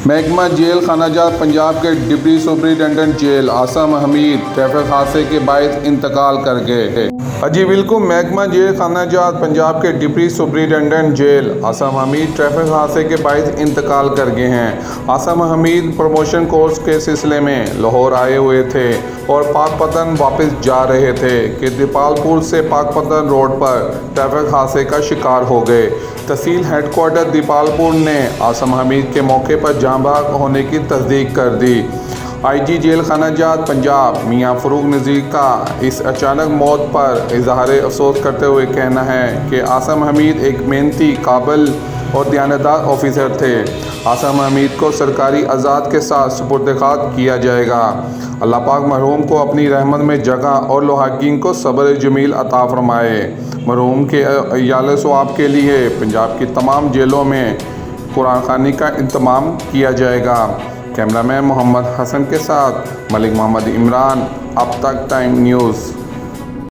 महकमा जेल खानाजात पंजाब के deputy superintendent jail Asim Hamid traffic हादसे के बायस इंतकाल कर गए। जी बिल्कुल, महकमा जेल खानाजात पंजाब के deputy superintendent jail Asim Hamid traffic हादसे के बायस इंतकाल कर गए हैं। आसम हमीद प्रमोशन कोर्स के सिलसिले में लाहौर आए हुए थे और पाकपतन वापस जा रहे थे कि दीपालपुर से पाकपतन रोड पर ट्रैफिक हादसे का शिकार हो गए। तहसील हेडक्वार्टर दीपालपुर ने आसम हमीद के मौके पर जाँ बाग होने की तस्दीक कर दी। आईजी जेल खानाजात पंजाब मियां फ़रूक नज़ीर का इस अचानक मौत पर इजहार अफसोस करते हुए कहना है कि आसम हमीद एक मेहनती, काबिल और दयानतदार ऑफिसर थे। आसम हमीद को सरकारी आज़ाद के साथ सुपुर्द-ए-खाक किया जाएगा। अल्लाह पाक मरहूम को अपनी रहमत में जगह और लहाकीन को सब्र जमील अता फरमाए। मरहूम के याले सवाब के लिए पंजाब की तमाम जेलों में कुरान ख़वानी का इंतज़ाम किया जाएगा। कैमरामैन मोहम्मद हसन के साथ मलिक मोहम्मद इमरान, अब तक टाइम न्यूज़।